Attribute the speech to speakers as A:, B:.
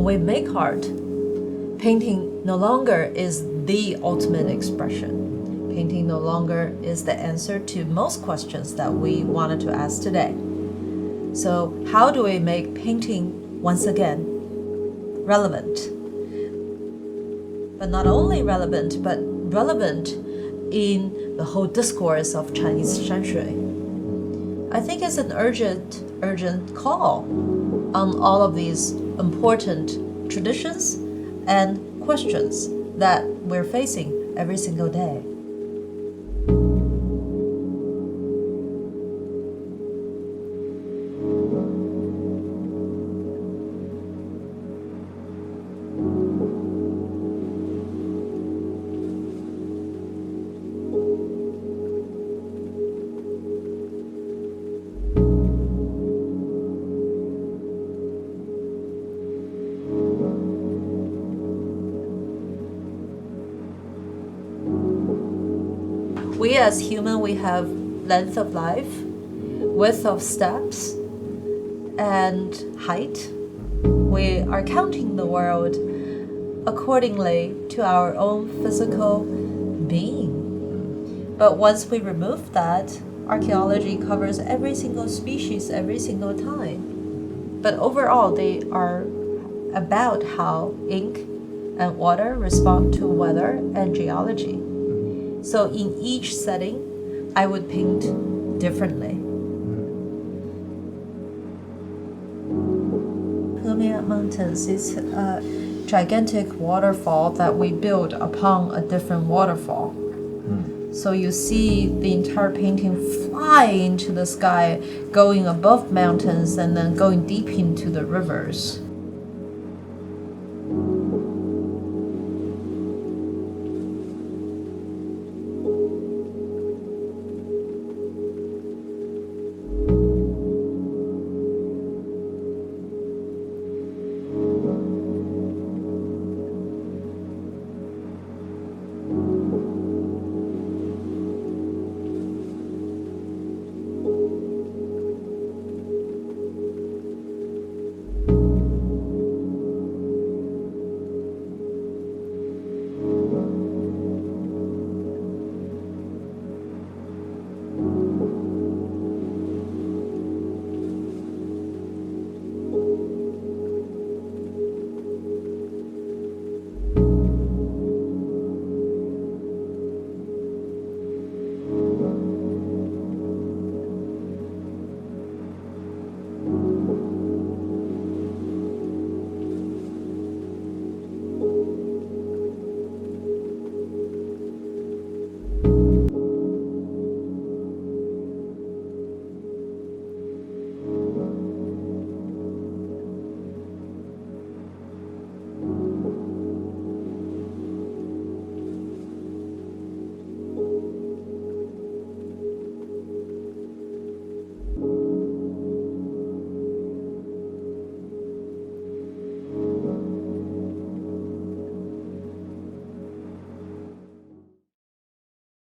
A: we make art, painting no longer is the ultimate expression. Painting no longer is the answer to most questions that we wanted to ask today. So how do we make painting once again relevant? But not only relevant, but relevant in the whole discourse of Chinese century. I think it's an urgent call on all of these important traditions and questions that we're facing every single day. We as human, we have length of life, width of steps, and height. We are counting the world accordingly to our own physical being. But once we remove that, archaeology covers every single species every single time. But overall, they are about how ink and water respond to weather and geology. So in each setting, I would paint differently. Hebei Mountains is a gigantic waterfall that we built upon a different waterfall. So you see the entire painting fly into the sky, going above mountains and then going deep into the rivers.